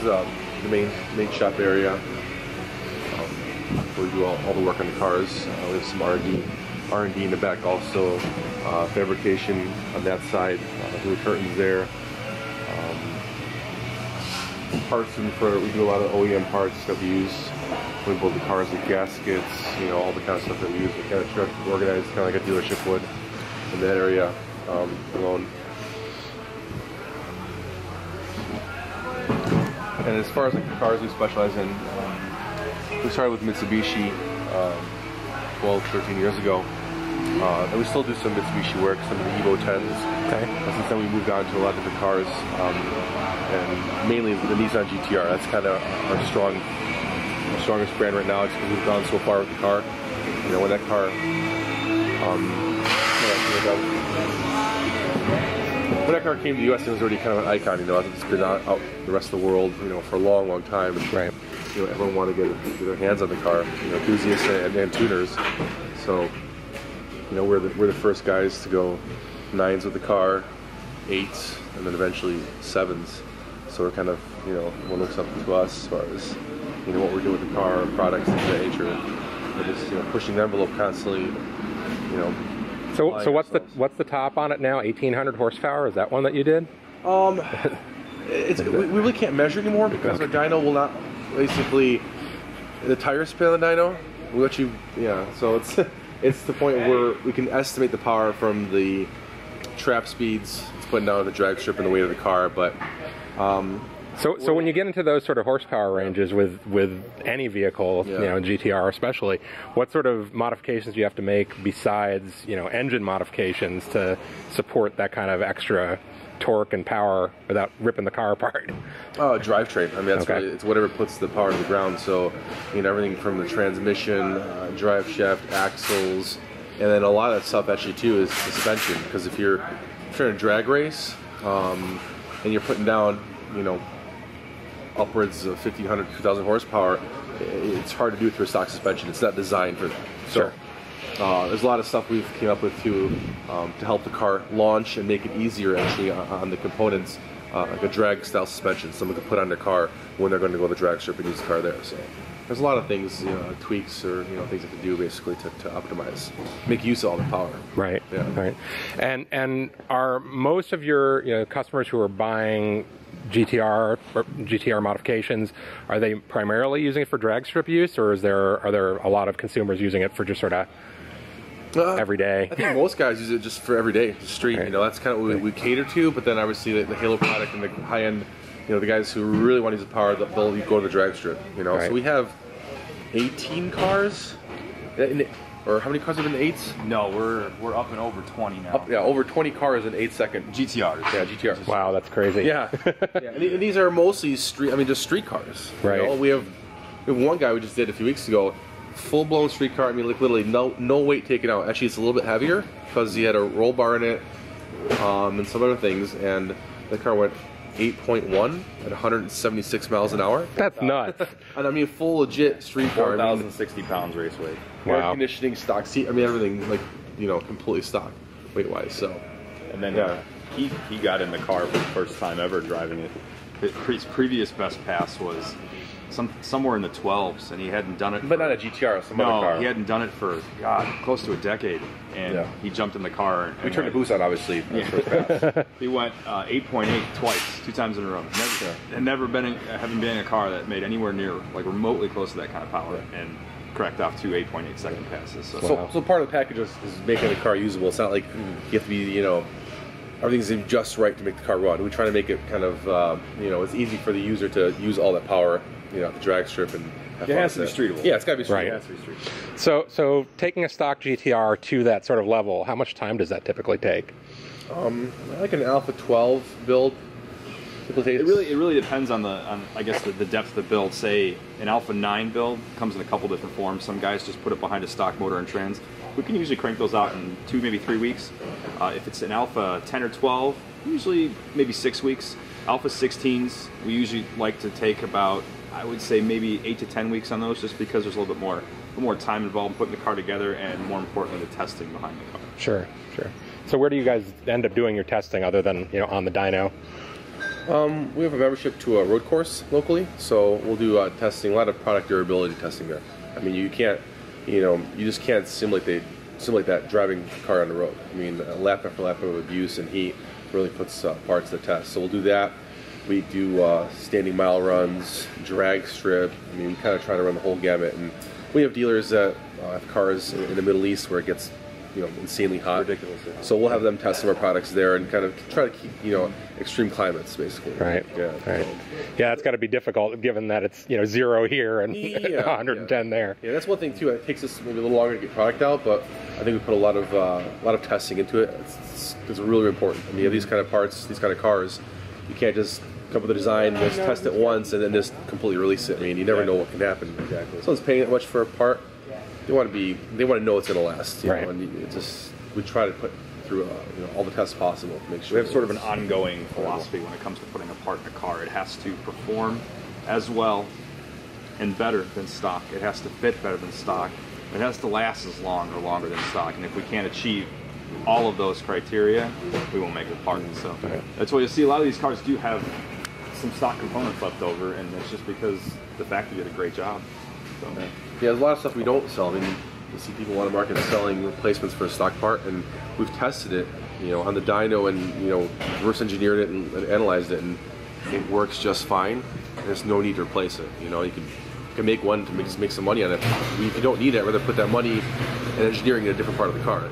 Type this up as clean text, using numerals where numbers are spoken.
is the main shop area where we do all the work on the cars. We have some R&D in the back also, fabrication on that side, the curtains there. Parts we do a lot of OEM parts that we use when we build the cars, like gaskets, you know, all the kind of stuff that we use. We kind of try to organize kind of like a dealership would in that area alone. And as far as like the cars we specialize in, we started with Mitsubishi 12, 13 years ago. And we still do some Mitsubishi work, some of the Evo 10s. Okay. Since then we moved on to a lot of different cars. And mainly the Nissan GTR. That's kind of our strongest brand right now. It's because we've gone so far with the car. You know, when that car, when that car came to the U.S., it was already kind of an icon. You know, it's been out the rest of the world, you know, for a long, long time. And, right. You know, everyone wanted to get their hands on the car. You know, enthusiasts and tuners. So, you know, we're the first guys to go 9s with the car, 8s, and then eventually 7s. So we're kind of, you know, everyone looks up to us as far as, you know, what we're doing with the car, products, things of that nature. We're just, you know, pushing the envelope constantly, you know. So what's the top on it now? 1,800 horsepower? Is that one that you did? We really can't measure anymore because our dyno will not basically the tire spin on the dyno. We let you, yeah. So it's the point where we can estimate the power from the trap speeds it's putting down the drag strip and the weight of the car, but. So when you get into those sort of horsepower ranges with any vehicle, yeah. You know, GTR especially, what sort of modifications do you have to make besides, you know, engine modifications to support that kind of extra torque and power without ripping the car apart? Drivetrain. I mean, that's really, it's whatever puts the power to the ground. So, you know, everything from the transmission, drive shaft, axles, and then a lot of that stuff actually too is suspension. Because if you're trying to drag race and you're putting down, you know, upwards of 1,500, 2,000 horsepower, it's hard to do through a stock suspension. It's not designed for that. So, there's a lot of stuff we've came up with too to help the car launch and make it easier actually on the components, like a drag style suspension someone could put on their car when they're going to go to the drag strip and use the car there. So there's a lot of things, you know, tweaks or, you know, things that to do basically to optimize, make use of all the power. Right. Yeah. Right. And are most of your, you know, customers who are buying GTR or GTR modifications, are they primarily using it for drag strip use, or are there a lot of consumers using it for just sort of every day? I think most guys use it just for every day, just street. Right. You know, that's kind of what we cater to. But then obviously the Halo product and the high end, you know, the guys who really want to use the power, they'll go to the drag strip. You know, right. So we have 18 cars. Or how many cars have been 8s? No, we're up and over 20 now. Over 20 cars in 8-second GTRs. Yeah, GTRs. Wow, that's crazy. Yeah, yeah. And these are mostly street. I mean, just street cars. Right. You know? We have one guy we just did a few weeks ago, full blown street car. I mean, like literally no weight taken out. Actually, it's a little bit heavier because he had a roll bar in it, and some other things. And the car went 8.1 at 176 miles an hour. That's nuts. And I mean, full legit street car. 4,060 pounds race weight. Wow. Air conditioning, stock seat. I mean, everything, like, you know, completely stock weight wise. So, and then he got in the car for the first time ever driving it. His previous best pass was somewhere in the 12s, and he hadn't done it. But not a GTR, some other car. No, he hadn't done it for close to a decade, and he jumped in the car. And we turned the boost on, obviously. He went 8.8 twice, 2 times in a row. Haven't been in a car that made anywhere near, like, remotely close to that kind of power, and cracked off 2 8.8 second passes. So part of the package is making the car usable. It's not like you have to be, you know, everything's just right to make the car run. We try to make it kind of, you know, it's easy for the user to use all that power, you know, at the drag strip and have fun. It has to be streetable. Yeah, it's got to be streetable. Right. It has to be streetable. So taking a stock GTR to that sort of level, how much time does that typically take? Like an Alpha 12 build. It really depends on I guess the depth of the build. Say an Alpha 9 build comes in a couple different forms. Some guys just put it behind a stock motor and trans. We can usually crank those out in 2, maybe 3 weeks. If it's an Alpha 10 or 12, usually maybe 6 weeks. Alpha 16s, we usually like to take about, I would say, maybe 8 to 10 weeks on those, just because there's a little bit more time involved in putting the car together, and more importantly, the testing behind the car. Sure. So where do you guys end up doing your testing other than, you know, on the dyno? We have a membership to a road course locally, so we'll do testing, a lot of product durability testing there. I mean, you can't, you just can't simulate that driving a car on the road. I mean, lap after lap of abuse and heat really puts parts to the test. So we'll do that. We do standing mile runs, drag strip. I mean, we kind of try to run the whole gamut. And we have dealers that have cars in the Middle East where it gets, insanely hot. Ridiculous. Yeah. So we'll have them test some of our products there and kind of try to keep, extreme climates basically. Right. Yeah. Right. Yeah, it's got to be difficult given that it's 0 here and 110 there. Yeah, that's one thing too. It takes us maybe a little longer to get product out, but I think we put a lot of testing into it. It's really important. I mean, you have these kind of parts, these kind of cars, you can't just come up with a design, just test it once, and then just completely release it. I mean, you never know what can happen. Exactly. Someone's paying that much for a part, they want to know it's going to last. Right. And we try to put through all the tests possible to make sure. We have sort of an ongoing philosophy when it comes to putting a part in a car. It has to perform as well and better than stock. It has to fit better than stock. It has to last as long or longer than stock. And if we can't achieve all of those criteria, we won't make the part. So that's why you see a lot of these cars do have some stock components left over, and it's just because the factory did a great job. So, yeah, there's a lot of stuff we don't sell. I mean, you see people on the market selling replacements for a stock part, and we've tested it, on the dyno, and reverse engineered it and analyzed it, and it works just fine. There's no need to replace it. You can make one to make some money on it. If you don't need it, I'd rather put that money in engineering in a different part of the car.